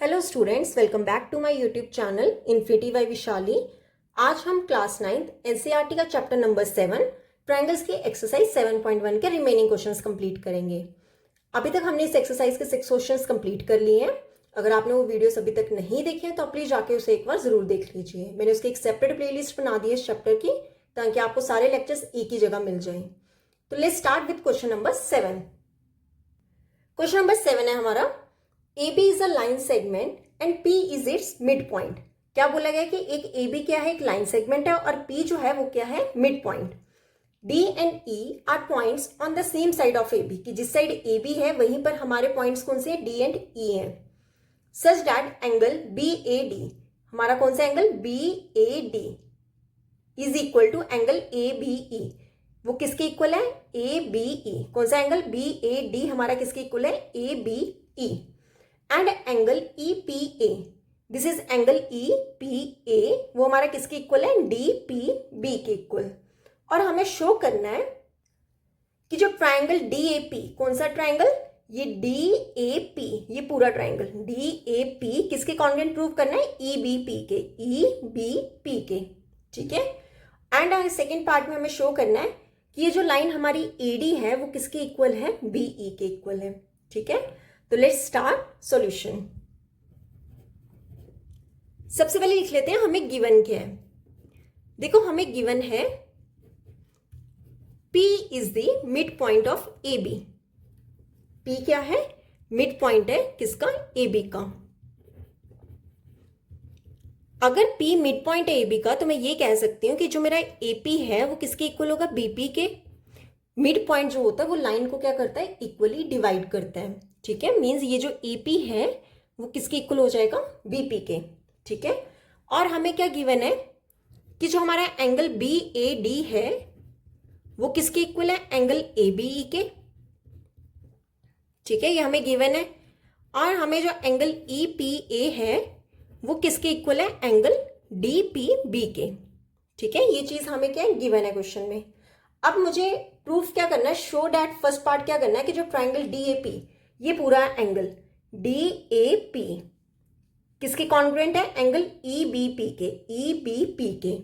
Hello students, welcome back to my YouTube channel infinity by Vishali. आज हम class 9th NCERT का chapter number 7 triangles की exercise 7.1 के remaining questions complete करेंगे। अभी तक हमने इस एक्सरसाइज के 6 क्वेश्चंस कंप्लीट कर लिए हैं। अगर आपने वो वीडियोस अभी तक नहीं देखे हैं तो प्लीज जाके उसे एक बार जरूर देख लीजिए। मैंने उसकी एक सेपरेट प्लेलिस्ट बना दी है इस चैप्टर की, ताकि आपको सारे लेक्चर्स एक ही जगह मिल जाएं। तो let's start with question number 7। Question number 7 है हमारा, AB is a line segment and P is its midpoint। क्या बोला गया कि एक AB क्या है, एक लाइन सेगमेंट है, और P जो है वो क्या है, mid point. D and E are points on the same side of AB, कि जिस साइड AB है वहीं पर हमारे पॉइंट्स कौन से हैं, D and E हैं। Such that angle BAD, हमारा कौन सा angle, BAD is equal to angle ABE। वो किसके इक्वल है, ABE। कौन सा एंगल, BAD हमारा किसके इक्वल है, ABE। And angle EPA, this is angle EPA, वो हमारा किसके इक्वल है, DPB के इक्वल। और हमें शो करना है कि जो ट्रायंगल DAP, कौन सा ट्रायंगल, ये DAP, ये पूरा ट्रायंगल DAP किसके कॉन्ग्रुएंट प्रूव करना है, EBP के, ठीक है। एंड सेकेंड पार्ट में हमें शो करना है कि ये जो लाइन हमारी AD है वो किसके इक्वल है, BE के इक्वल है, ठीक है। तो लेट्स स्टार्ट सॉल्यूशन। सबसे पहले लिख लेते हैं हमें गिवन क्या है। देखो हमें गिवन है P is the mid point of AB। P क्या है, मिड पॉइंट है किसका, AB का। अगर P मिड पॉइंट है AB का तो मैं ये कह सकती हूं कि जो मेरा AP है वो किसके इक्वल होगा, BP के। मिड पॉइंट जो होता है वो लाइन को क्या करता है, इक्वली डिवाइड करता है, ठीक है। मींस ये जो AP है वो किसके इक्वल हो जाएगा, BP के, ठीक है। और हमें क्या गिवन है कि जो हमारा एंगल BAD है वो किसके इक्वल है, एंगल ABE के, ठीक है, ये हमें गिवन है। और हमें जो एंगल EPA है वो किसके इक्वल है, एंगल DPB के, ठीक है। ये चीज हमें क्या है, गिवन है क्वेश्चन में। अब मुझे प्रूफ क्या करना है, शो डैट, फर्स्ट पार्ट क्या करना है कि जो ट्रायंगल DAP, ये पूरा एंगल DAP किसके कॉन्ग्रुएंट है, एंगल EBP के।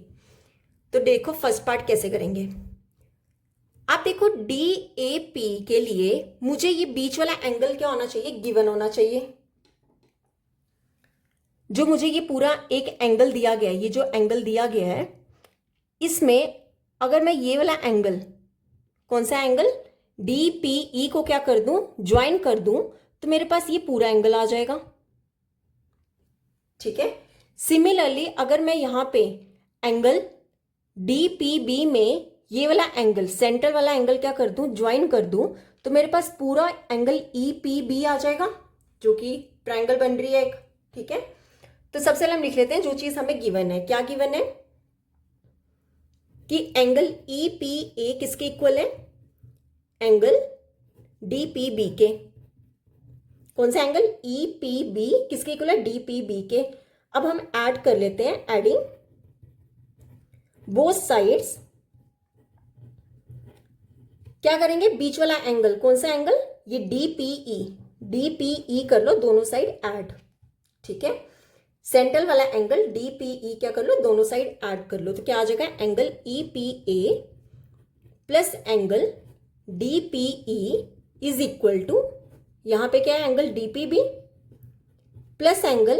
तो देखो फर्स्ट पार्ट कैसे करेंगे। आप देखो DAP के लिए मुझे ये बीच वाला एंगल क्या होना चाहिए, गिवन होना चाहिए। जो मुझे ये पूरा एक एंगल दिया गया है, ये जो एंगल दिया गया है, इसमें अगर मैं ये वाला एंगल, कौन सा एंगल, DPE को क्या कर दूं, ज्वाइन कर दूं, तो मेरे पास ये पूरा एंगल आ जाएगा, ठीक है। सिमिलरली अगर मैं यहां पे एंगल DPB में ये वाला एंगल, सेंटर वाला एंगल क्या कर दूं, ज्वाइन कर दूं, तो मेरे पास पूरा एंगल EPB आ जाएगा, जो कि ट्रायंगल बन रही है एक, ठीक है। तो सबसे पहले हम लिख लेते हैं जो चीज हमें गिवन है। क्या गिवन है कि एंगल EPA किसके इक्वल है, एंगल DPB के। कौन सा एंगल, EPB किसके इक्वल है, DPB के। अब हम ऐड कर लेते हैं, एडिंग बोथ साइड्स। क्या करेंगे, बीच वाला एंगल, कौन सा एंगल, ये DPE कर लो, दोनों साइड ऐड, ठीक है। सेंट्रल वाला एंगल DPE क्या कर लो, दोनों साइड ऐड कर लो, तो क्या आ जाएगा, angle EPA plus angle DPE is equal to, यहां पे क्या है, angle DPB plus angle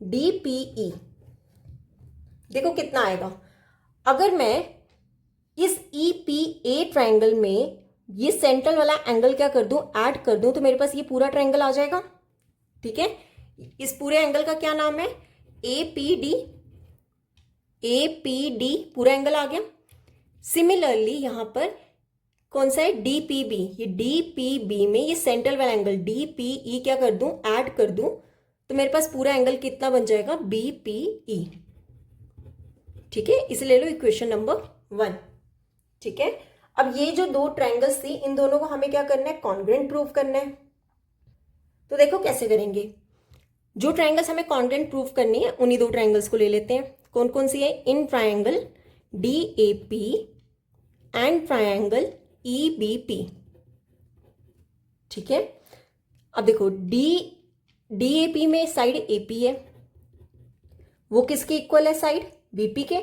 DPE। देखो कितना आएगा, अगर मैं इस EPA ट्रायंगल में ये सेंट्रल वाला एंगल क्या कर दूं, ऐड कर दूं, तो मेरे पास ये पूरा ट्रायंगल आ जाएगा, ठीक है। इस पूरे एंगल का क्या नाम है, APD पूरा एंगल आ गया। सिमिलरली यहां पर कौन सा है, DPB, ये DPB में ये सेंट्रल वाला एंगल DPE क्या कर दूं, ऐड कर दूं, तो मेरे पास पूरा एंगल कितना बन जाएगा, BPE, ठीक है। इसे ले लो इक्वेशन नंबर 1, ठीक है। अब ये जो दो ट्रायंगल्स थी, इन दोनों को हमें क्या करना है, कॉन्ग्रुएंट प्रूव करना है। तो देखो कैसे करेंगे, जो ट्रायंगल्स हमें कॉन्ग्रुएंट प्रूव करनी है उन्हीं दो ट्रायंगल्स को ले लेते हैं। कौन कौन सी है, in triangle DAP and triangle EBP, ठीक है। अब देखो DAP में साइड AP है, वो किसके इक्वल है? साइड BP के।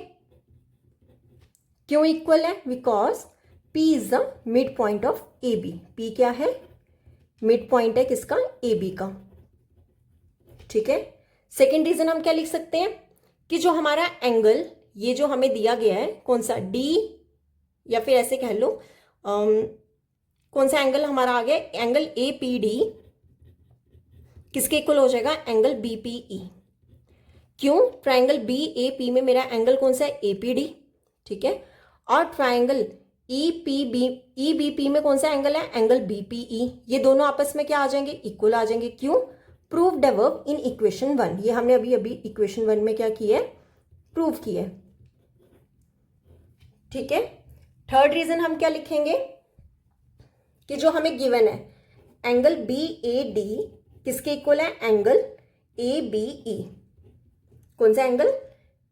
क्यों इक्वल है? Because P is the mid point of AB। P क्या है? मिड पॉइंट है किसका? AB का। ठीक है। सेकेंड रीजन हम क्या लिख सकते हैं कि जो हमारा एंगल, ये जो हमें दिया गया है कौन सा? D, या फिर ऐसे कह लो कौन सा एंगल हमारा आ गया? एंगल APD किसके इक्वल हो जाएगा? Angle BPE। क्यों? ट्राइंगल BAP में मेरा एंगल कौन सा है? APD। ठीक है। और ट्राइंगल EBP में कौन सा एंगल है? Angle BPE। ये दोनों आपस में क्या आ जाएंगे? इक्वल आ जाएंगे। क्यों? Proved above in equation 1। ये हमने अभी अभी इक्वेशन 1 में क्या किया है? प्रूव किया है। ठीक है। थर्ड रीजन हम क्या लिखेंगे कि जो हमें गिवन है एंगल BAD किसके इक्वल है? Angle ABE। कौन सा एंगल?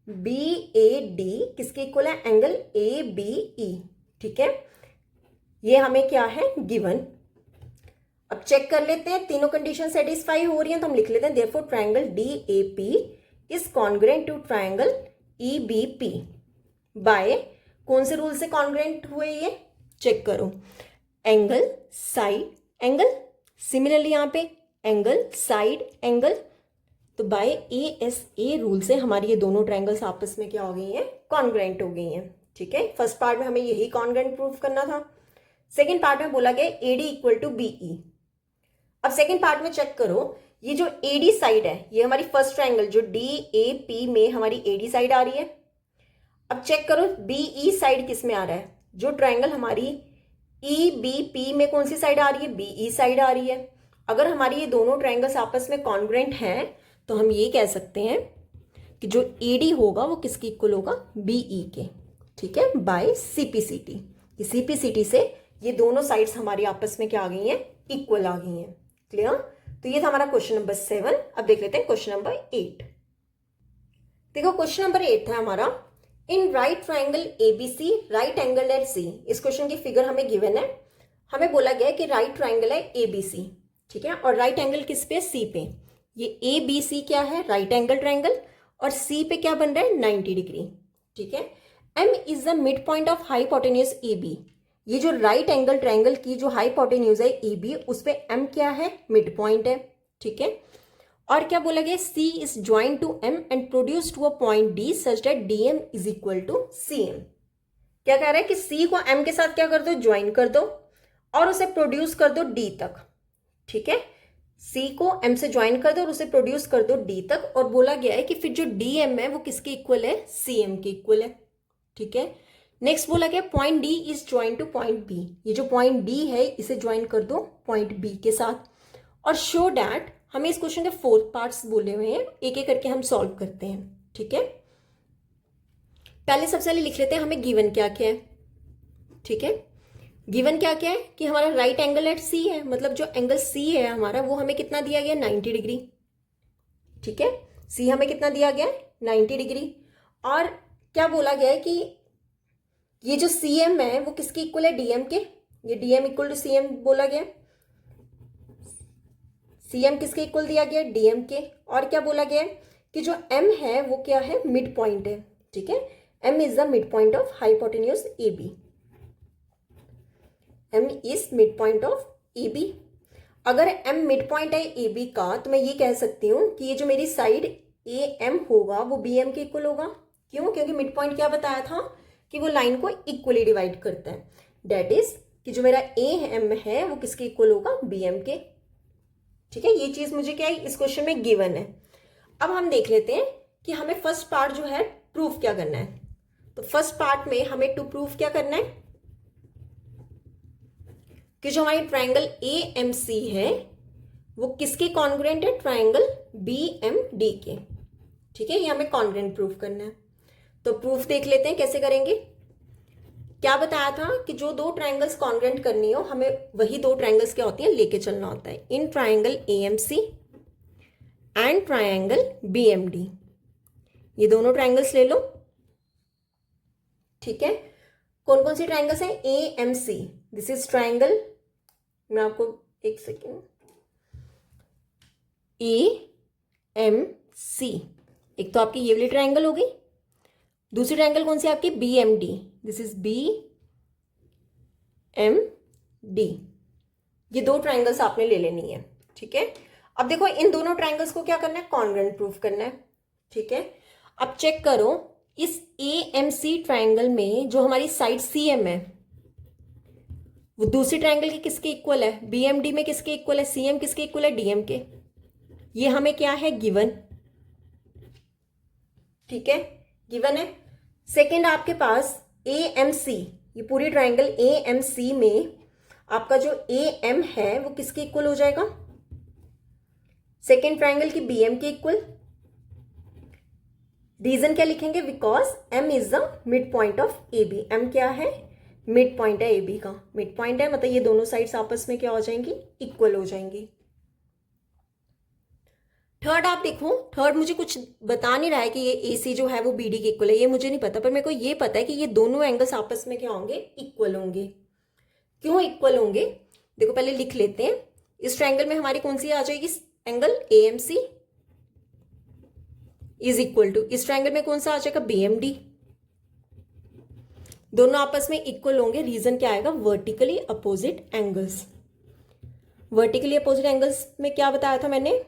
BAD किसके इक्वल है? Angle ABE। ठीक है। ये हमें क्या है? गिवन। अब चेक कर लेते हैं तीनों कंडीशन सेटिस्फाई हो रही हैं, तो हम लिख लेते हैं therefore triangle DAP is congruent to triangle EBP by, कौन से रूल से कॉन्ग्रुएंट हुए? ये चेक करो, एंगल साइड एंगल, सिमिलरली यहां पे एंगल साइड एंगल। तो बाय ASA रूल से हमारी ये दोनों ट्राइंगल्स आपस में क्या हो गई हैं? कॉन्ग्रुएंट हो गई हैं। ठीक है। फर्स्ट पार्ट में हमें यही कॉन्ग्रुएंट प्रूव करना था। सेकेंड पार्ट में बोला गया AD इक्वल टू BE। अब सेकेंड पार्ट में चेक करो, ये जो AD साइड है ये हमारी फर्स्ट ट्राइंगल जो DAP में हमारी AD साइड आ रही है। अब चेक करो BE साइड किस में आ रहा है? जो ट्राइंगल हमारी EBP में कौन सी साइड आ रही है? BE साइड आ रही है। अगर हमारी ये दोनों ट्राइंगल्स आपस में कॉन्ग्रुएंट हैं तो हम ये कह सकते हैं कि जो AD होगा वो किसके इक्वल होगा? BE के। ठीक है। Bye CPCT। CPCT से ये दोनों साइड्स हमारी आपस में क्या आ गई हैं? इक्वल आ गई हैं। क्लियर? तो ये था हमारा क्वेश्चन नंबर 7। अब देख लेते हैं क्वेश्चन नंबर 8। देखो क्वेश्चन नंबर 8 था हमारा, in right triangle ABC right angle at C। इस क्वेश्चन की फिगर हमें गिवन है। हमें बोला गया है कि राइट ट्राइंगल है ABC। ठीक है। और राइट एंगल किस पे? C पे। ये ABC क्या है? Right angle triangle. और C पे क्या बन रहा है? 90 डिग्री। ठीक है। M is the mid point of hypotenuse AB। ये जो राइट एंगल ट्राइंगल की जो हाइपोटेन्यूज है AB, उस पे M क्या है? मिड पॉइंट है। ठीक है। और क्या बोला गया? C is join to M and produce to a point D such that DM is equal to CM। क्या कह रहा है कि C को M के साथ क्या कर दो? ज्वाइन कर दो और उसे प्रोड्यूस कर दो D तक। ठीक है। C को M से ज्वाइन कर दो और उसे प्रोड्यूस कर दो D तक। और बोला गया है कि फिर जो DM है वो किसके इक्वल है? CM के इक्वल है। ठीक है। नेक्स्ट बोला गया point D is join two point B। ये जो पॉइंट D है इसे ज्वाइन कर दो पॉइंट B के साथ। और शो डैट, हमें इस क्वेश्चन के 4 पार्ट्स बोले हुए हैं, एक एक करके हम सॉल्व करते हैं। ठीक है। पहले सबसे पहले लिख लेते हैं हमें गिवन क्या क्या है। ठीक है। गिवन क्या क्या है कि हमारा राइट एंगल एट C है, मतलब जो एंगल C है हमारा वो हमें कितना दिया गया? 90 डिग्री। ठीक है। C हमें कितना दिया गया? 90 डिग्री। और क्या बोला गया है कि ये जो CM है वो किसके इक्वल है? DM के। ये DM इक्वल टू CM बोला गया। CM किसके इक्वल दिया गया? DM के। और क्या बोला गया कि जो M है वो क्या है? मिड पॉइंट है। ठीक है। M is the mid point of hypotenuse AB। M is mid point of AB। अगर M मिड पॉइंट है AB का तो मैं ये कह सकती हूँ कि ये जो मेरी साइड AM होगा वो BM के इक्वल होगा। क्यों? क्योंकि मिड पॉइंट क्या बताया था कि वो लाइन को इक्वली डिवाइड करता है। डेट इज कि जो मेरा AM है वो किसके इक्वल होगा? BM के। ठीक है। ये चीज मुझे क्या है? इस क्वेश्चन में गिवन है। अब हम देख लेते हैं कि हमें फर्स्ट पार्ट जो है प्रूफ क्या करना है। तो फर्स्ट पार्ट में हमें टू प्रूफ क्या करना है कि जो हमारी ट्राइंगल AMC है वो किसके कॉन्ग्रुएंट है? ट्राइंगल BMD के। ठीक है। ये हमें कॉन्ग्रुएंट प्रूफ करना है। तो प्रूफ देख लेते हैं कैसे करेंगे। क्या बताया था कि जो दो ट्राइंगल्स कॉन्ग्रुएंट करनी हो हमें वही दो ट्राइंगल्स क्या होती हैं? लेके चलना होता है। In triangle AMC and triangle BMD, ये दोनों ट्राइंगल्स ले लो। ठीक है। कौन कौन सी ट्राइंगल्स हैं? AMC, this is triangle. मैं आपको एक सेकेंड, AMC। एक तो आपकी ये वाली ट्रायंगल हो गई, दूसरी ट्रायंगल कौन सी आपकी BMD, दिस इज BMD। ये दो ट्रायंगल्स आपने ले लेनी है, ठीक है। अब देखो इन दोनों ट्रायंगल्स को क्या करना है, कॉन्ग्रुएंट प्रूफ करना है, ठीक है। अब चेक करो इस AMC ट्रायंगल में जो हमारी साइड CM है वो दूसरी ट्रायंगल के किसके इक्वल है, BMD में किसके इक्वल है, CM किसके इक्वल है, DM के। ये हमें क्या है, गिवन, ठीक है, गिवन है। सेकंड आपके पास AMC, ये पूरी ट्रायंगल AMC में आपका जो AM है वो किसके इक्वल हो जाएगा, सेकेंड ट्रायंगल की BM के इक्वल। रीजन क्या लिखेंगे, because M is the mid point of AB। M क्या है, मिड पॉइंट है AB का, मिड पॉइंट है मतलब ये दोनों साइड्स आपस में क्या हो जाएंगी, इक्वल हो जाएंगी। थर्ड आप देखो, थर्ड मुझे कुछ बता नहीं रहा है कि ये AC जो है वो BD के इक्वल है, ये मुझे नहीं पता, पर मेरे को ये पता है कि ये दोनों एंगल्स आपस में क्या होंगे, इक्वल होंगे। क्यों इक्वल होंगे, देखो पहले लिख लेते हैं। इस ट्रायंगल में हमारी कौन सी आ जाएगी, angle AMC is equal to, इस ट्रायंगल में कौन सा आ जाएगा, BMD। दोनों आपस में इक्वल होंगे, रीजन क्या आएगा, vertically opposite angles. Vertically opposite angles में क्या बताया था मैंने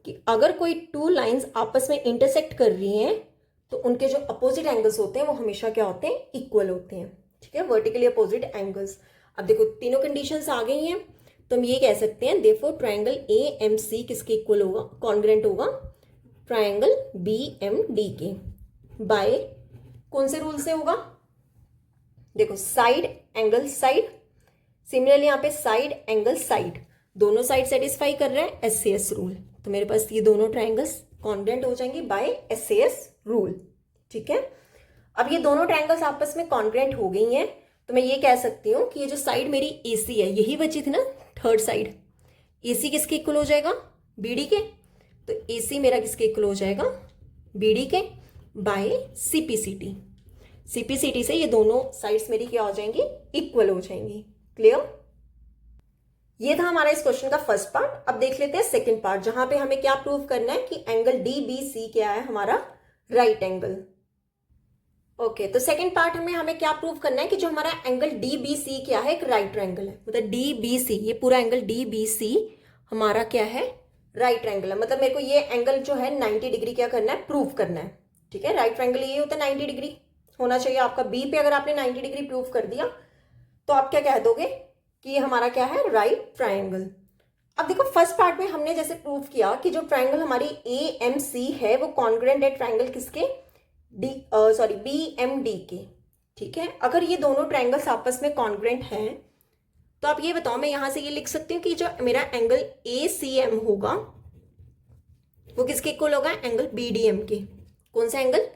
कि अगर कोई टू लाइंस आपस में इंटरसेक्ट कर रही हैं तो उनके जो अपोजिट एंगल्स होते हैं वो हमेशा क्या होते हैं, इक्वल होते हैं, ठीक है, वर्टिकली अपोजिट एंगल्स। अब देखो तीनों कंडीशंस आ गई हैं, तो हम ये कह सकते हैं देयरफॉर ट्रायंगल AMC किसके इक्वल होगा, कॉन्ग्रुएंट होगा ट्रायंगल BMD के। बाय कौन से रूल से होगा, देखो साइड एंगल साइड, सिमिलरली यहाँ पे साइड एंगल साइड, दोनों साइड सेटिस्फाई कर रहे हैं SCS रूल, तो मेरे पास ये दोनों ट्रायंगल्स कॉन्ग्रुएंट हो जाएंगे बाय SCS रूल, ठीक है। अब ये दोनों ट्रायंगल्स आपस में कॉन्ग्रुएंट हो गई हैं, तो मैं ये कह सकती हूँ कि ये जो साइड मेरी AC है, यही बची थी ना थर्ड साइड, AC किसके इक्वल हो जाएगा, BD के। तो AC मेरा किसके इक्वल हो जाएगा, BD के बाय CPCT से ये दोनों साइड्स मेरी क्या हो जाएंगी, इक्वल हो जाएंगी। क्लियर, ये था हमारा इस क्वेश्चन का फर्स्ट पार्ट। अब देख लेते हैं सेकंड पार्ट, जहां पे हमें क्या प्रूव करना है कि एंगल DBC क्या है, हमारा राइट एंगल। ओके, तो सेकंड पार्ट में हमें क्या प्रूव करना है कि जो हमारा एंगल DBC क्या है, एक राइट ट्रायंगल है, मतलब DBC, ये पूरा एंगल DBC हमारा क्या है, राइट ट्रायंगल है। मतलब मेरे को ये एंगल जो है 90 डिग्री क्या करना है, प्रूव करना है, ठीक है। राइट ट्रायंगल ये होता है 90 डिग्री होना चाहिए आपका। B पे अगर आपने 90 डिग्री प्रूव कर दिया तो आप क्या कह दोगे कि ये हमारा क्या है, राइट ट्रायंगल। अब देखो फर्स्ट पार्ट में हमने जैसे प्रूव किया कि जो ट्रायंगल हमारी AMC है वो कॉन्ग्रुएंट है ट्रायंगल किसके, BMD के, ठीक है। अगर ये दोनों ट्रायंगल्स आपस में कॉन्ग्रुएंट हैं तो आप ये बताओ, मैं यहां से ये लिख सकती हूँ कि जो मेरा एंगल ACM होगा वो किसके इक्वल होगा, एंगल BDM के। कौन सा एंगल,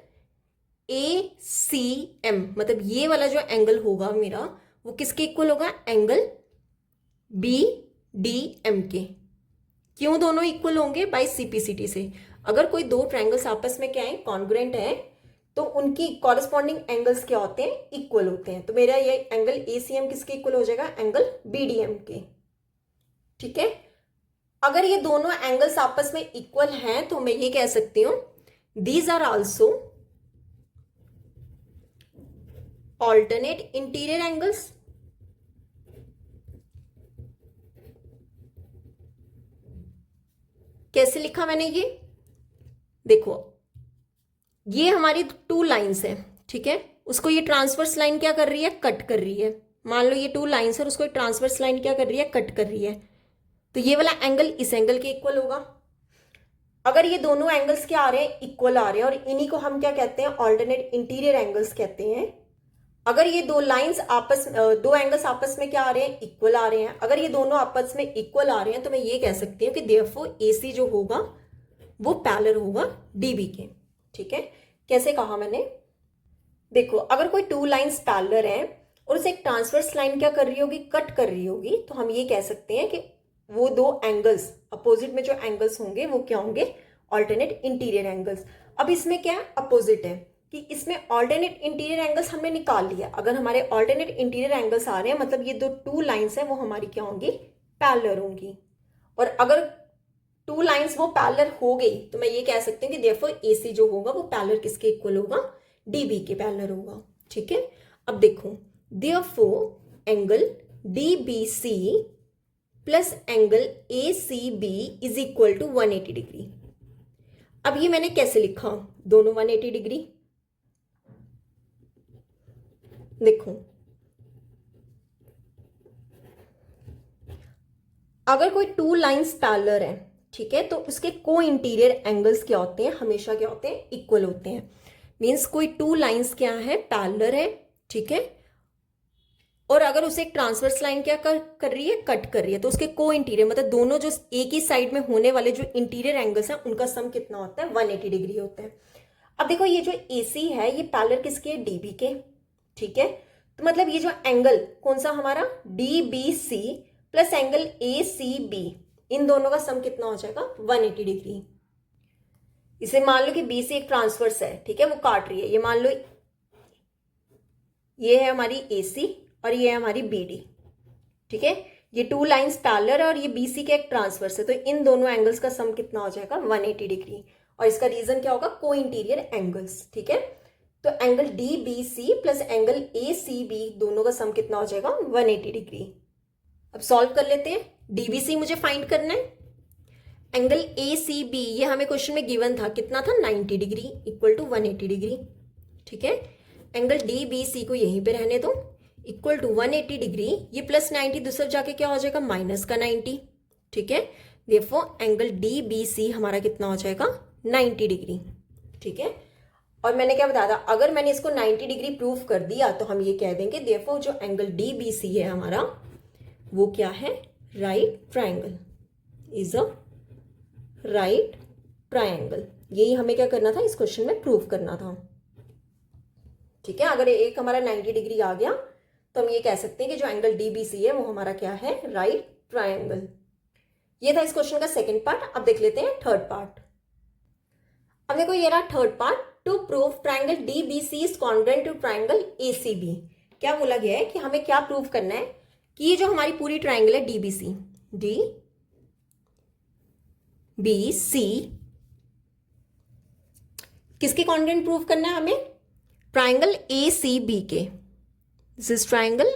ACM, मतलब ये वाला जो एंगल होगा मेरा वो किसके इक्वल होगा, एंगल BDM के। क्यों दोनों इक्वल होंगे, बाय CPCT से। अगर कोई दो ट्रायंगल्स आपस में क्या है, कॉन्ग्रुएंट है, तो उनकी कॉरेस्पॉन्डिंग एंगल्स क्या होते हैं, इक्वल होते हैं। तो मेरा ये एंगल ACM किसके इक्वल हो जाएगा, एंगल BDM के, ठीक है। अगर ये दोनों एंगल्स आपस में इक्वल हैं तो मैं ये कह सकती हूं these are also alternate interior angles. कैसे लिखा मैंने ये, देखो ये हमारी टू लाइंस है, ठीक है, उसको ये ट्रांसवर्स लाइन क्या कर रही है, कट कर रही है। मान लो ये टू लाइंस है, उसको ट्रांसवर्स लाइन क्या कर रही है, कट कर रही है, तो ये वाला एंगल इस एंगल के इक्वल होगा। अगर ये दोनों एंगल्स क्या आ रहे हैं, इक्वल आ रहे हैं, और इन्हीं को हम क्या कहते हैं, ऑल्टरनेट इंटीरियर एंगल्स कहते हैं। अगर ये दो लाइंस आपस दो एंगल्स आपस में क्या आ रहे हैं, इक्वल आ रहे हैं, अगर ये दोनों आपस में इक्वल आ रहे हैं तो मैं ये कह सकती हूँ कि देयरफॉर AC जो होगा वो पैरेलल होगा DB के, ठीक है। कैसे कहा मैंने, देखो अगर कोई टू लाइंस पैरेलल है और उसे एक ट्रांसवर्स लाइन क्या कर रही होगी, कट कर रही होगी, तो हम ये कह सकते हैं कि वो दो एंगल्स अपोजिट में जो एंगल्स होंगे वो क्या होंगे, ऑल्टरनेट इंटीरियर एंगल्स। अब इसमें क्या है, अपोजिट है कि इसमें ऑल्टरनेट इंटीरियर एंगल्स हमने निकाल लिया। अगर हमारे ऑल्टरनेट इंटीरियर एंगल्स आ रहे हैं मतलब ये दो टू लाइंस है वो हमारी क्या होंगी, पैरेलल होंगी। और अगर टू लाइंस वो पैरेलल हो गई तो मैं ये कह सकती हूँ कि देयरफॉर AC जो होगा वो पैरेलल किसके इक्वल होगा, DB के पैरेलल होगा। ठीक है, अब देखो therefore angle DBC plus angle ACB is equal to 180 degree. अब ये मैंने कैसे लिखा, दोनों 180 डिग्री। देखो अगर कोई टू लाइंस पैरेलल है, ठीक है, तो उसके को इंटीरियर एंगल्स क्या होते हैं, हमेशा क्या होते हैं, इक्वल होते हैं। मीन्स कोई टू लाइंस क्या है, पैरेलल है, ठीक है, और अगर उसे एक ट्रांसवर्स लाइन क्या कर रही है, कट कर रही है, तो उसके को इंटीरियर मतलब दोनों जो एक ही साइड में होने वाले जो इंटीरियर एंगल्स हैं उनका सम कितना होता है, 180 डिग्री होता है। अब देखो ये जो AC है ये पैरेलल किसके है, DB के। ठीक है, तो मतलब ये जो एंगल कौन सा हमारा, DBC प्लस एंगल ACB, इन दोनों का सम कितना हो जाएगा, 180 डिग्री। इसे मान लो कि BC एक ट्रांसवर्स है, ठीक है, वो काट रही है, ये मान लो ये है हमारी AC और ये है हमारी BD। ठीक है, ये टू लाइंस पैरेलल है और ये BC के एक ट्रांसवर्स है, तो इन दोनों एंगल्स का सम कितना हो जाएगा, 180 डिग्री। और इसका रीजन क्या होगा, को इंटीरियर एंगल्स। ठीक है, तो angle DBC plus angle ACB दोनों का सम कितना हो जाएगा, 180 डिग्री। अब सॉल्व कर लेते हैं। DBC मुझे फाइंड करना है, एंगल ACB ये हमें क्वेश्चन में गिवन था, कितना था, 90 डिग्री इक्वल टू 180 डिग्री। ठीक है, एंगल DBC को यहीं पे रहने दो, इक्वल टू 180 डिग्री, ये प्लस 90 दूसरी जाके क्या हो जाएगा, माइनस का 90। ठीक है, देयरफॉर एंगल DBC हमारा कितना हो जाएगा, 90 डिग्री। ठीक है, और मैंने क्या बताया था, अगर मैंने इसको 90 डिग्री प्रूफ कर दिया तो हम ये कह देंगे देयरफॉर जो एंगल DBC है हमारा वो क्या है, right triangle, is a right triangle. यही हमें क्या करना था, इस क्वेश्चन में प्रूफ करना था। ठीक है, अगर एक हमारा 90 डिग्री आ गया तो हम ये कह सकते हैं कि जो एंगल DBC है वो हमारा क्या है, राइट ट्रायंगल। ये था इस क्वेश्चन का सेकंड पार्ट। अब देख लेते हैं थर्ड पार्ट। अब देखो ये रहा third part, to prove triangle DBC is congruent to triangle ACB। क्या बोला गया है कि हमें क्या प्रूव करना है कि ये जो हमारी पूरी ट्रायंगल है DBC किसके कॉन्ग्रुएंट प्रूव करना है हमें, ट्रायंगल ACB के। दिस इज ट्रायंगल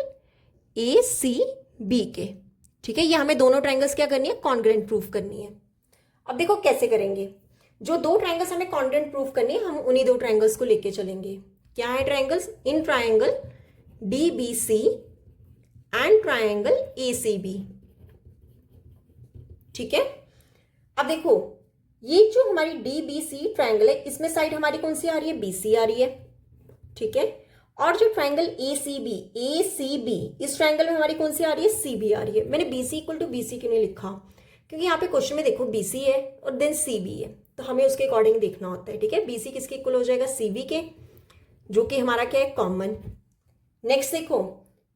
ACB के। ठीक है, ये हमें दोनों ट्रायंगल्स क्या करनी है, कॉन्ग्रुएंट प्रूफ करनी है। अब देखो कैसे करेंगे, जो दो ट्रायंगल्स हमें कॉन्ग्रुएंट प्रूफ करनी है हम उन्हीं दो ट्रायंगल्स को लेके चलेंगे। क्या है triangles, in triangle DBC and triangle ACB। ठीक है, अब देखो ये जो हमारी DBC ट्रायंगल है इसमें साइड हमारी कौन सी आ रही है, BC आ रही है। ठीक है, और जो ट्रायंगल ACB इस ट्रायंगल में हमारी कौन सी आ रही है, CB आ रही है। मैंने BC इक्वल टू BC क्यों नहीं लिखा, क्योंकि यहाँ पे क्वेश्चन में देखो BC है और देन CB है, तो हमें उसके अकॉर्डिंग देखना होता है। ठीक है, BC किसके इक्वल हो जाएगा, CB के, जो कि हमारा क्या है, कॉमन। नेक्स्ट देखो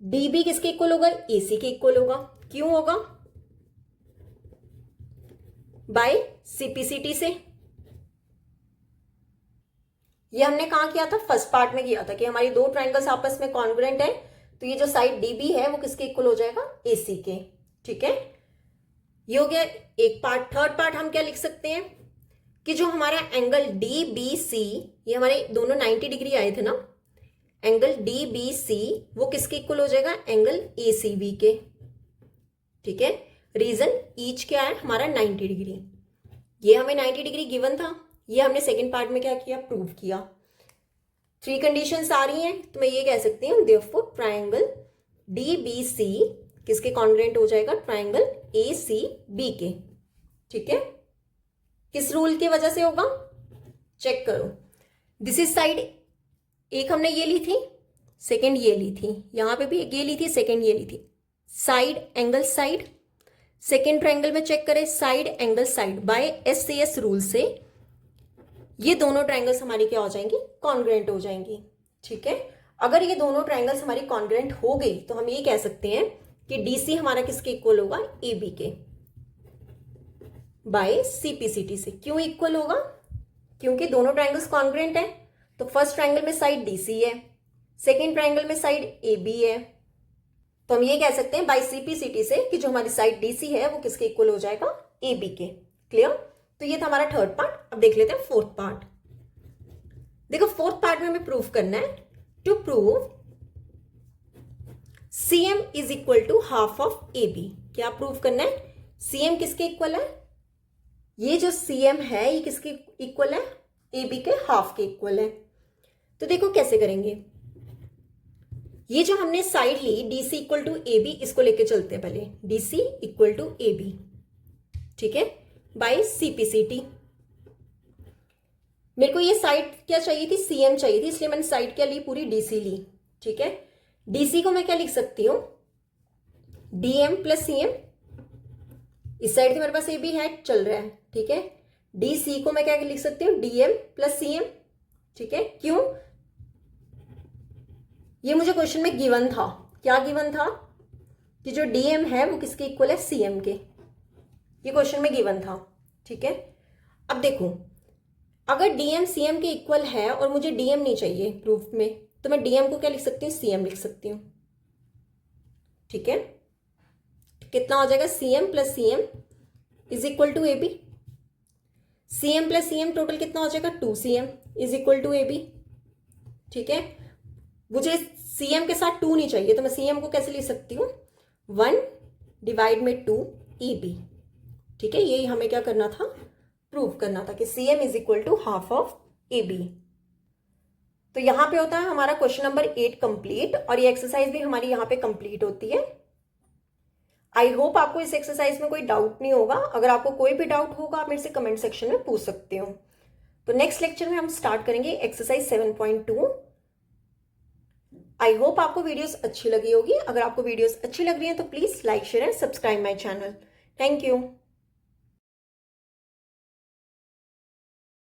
DB किसके इक्वल होगा, AC के इक्वल होगा। क्यों होगा, बाय CPCT से। ये हमने कहाँ किया था, फर्स्ट पार्ट में किया था कि हमारी दो ट्रायंगल्स आपस में कॉन्ग्रुएंट है, तो ये जो साइड DB है वो किसके इक्वल हो जाएगा, AC के। ठीक है, ये हो गया एक पार्ट। थर्ड पार्ट हम क्या लिख सकते हैं कि जो हमारा एंगल DBC, ये हमारे दोनों 90 डिग्री आए थे ना, एंगल DBC वो किसके इक्वल हो जाएगा, एंगल ACB के। ठीक है, रीजन ईच क्या है हमारा, 90 डिग्री। ये हमें 90 डिग्री गिवन था, ये हमने सेकेंड पार्ट में क्या किया, प्रूव किया। 3 कंडीशंस आ रही हैं, तो मैं ये कह सकती हूँ देयरफॉर ट्रायंगल DBC किसके कॉन्ग्रुएंट हो जाएगा, ट्रायंगल ACB के। ठीक है, किस रूल की वजह से होगा, चेक करो। दिस इज साइड, एक हमने ये ली थी, सेकेंड ये ली थी, यहां पे भी एक ये ली थी, सेकेंड ये ली थी। Side angle side, second triangle में चेक करें, side angle side, by SCS rule से ये दोनों ट्रायंगल्स हमारी क्या हो जाएंगी, कॉन्ग्रुएंट हो जाएंगी। ठीक है, अगर ये दोनों ट्रायंगल्स हमारी कॉन्ग्रुएंट हो गई तो हम ये कह सकते हैं कि DC हमारा किसके इक्वल होगा, AB के, बाय CPCT से। क्यों इक्वल होगा, क्योंकि दोनों ट्रायंगल्स कॉन्ग्रुएंट है। तो फर्स्ट ट्रायंगल में साइड DC है, सेकेंड ट्रायंगल में साइड AB है, तो हम ये कह सकते हैं बाई सीपीसीटी से कि जो हमारी साइड डीसी है वो किसके इक्वल हो जाएगा, ए बी के। क्लियर? तो ये था हमारा थर्ड पार्ट। अब देख लेते हैं फोर्थ पार्ट। देखो फोर्थ पार्ट में हमें प्रूव करना है, to prove CM is equal to half of A B. क्या प्रूव करना है? CM किसके इक्वल है? ये जो CM है ये किसके इक्वल है? ए बी के हाफ के इक्वल है। तो देखो कैसे करेंगे। ये जो हमने साइड ली DC equal to A B, इसको लेके चलते हैं पहले। DC equal to A B, ठीक है, बाई CPCT। मेरे को ये साइड क्या चाहिए थी? CM चाहिए थी, इसलिए मैंने साइड क्या ली? पूरी DC ली। ठीक है, DC को मैं क्या लिख सकती हूं? DM plus CM। इस साइड से मेरे पास AB है, चल रहा है। ठीक है, DC को मैं क्या लिख सकती हूँ? DM plus CM। ठीक है, क्यों? ये मुझे क्वेश्चन में गिवन था। क्या गिवन था? कि जो DM है वो किसके इक्वल है? CM के। ये क्वेश्चन में गिवन था। ठीक है, अब देखो, अगर DM CM के इक्वल है और मुझे DM नहीं चाहिए प्रूफ में, तो मैं DM को क्या लिख सकती हूँ? CM लिख सकती हूँ। ठीक है, कितना हो जाएगा? CM plus CM is equal to AB। CM plus CM total कितना हो जाएगा? 2CM is equal to AB। ठीक है, मुझे CM के साथ 2 नहीं चाहिए, तो मैं CM को कैसे लिख सकती हूँ? 1 डिवाइड में 2 AB। ठीक है, यही हमें क्या करना था? प्रूव करना था कि CM is equal to half of AB। तो यहां पे होता है हमारा क्वेश्चन नंबर 8 कंप्लीट, और ये एक्सरसाइज भी हमारी यहां पे कंप्लीट होती है। आई होप आपको इस एक्सरसाइज में कोई डाउट नहीं होगा। अगर आपको कोई भी डाउट होगा आप मेरे से कमेंट सेक्शन में पूछ सकते हो। तो नेक्स्ट लेक्चर में हम स्टार्ट करेंगे एक्सरसाइज 7.2। आई होप आपको वीडियोस अच्छी लगी होगी। अगर आपको वीडियोस अच्छी लग रही है तो please like, share and subscribe my channel. Thank you.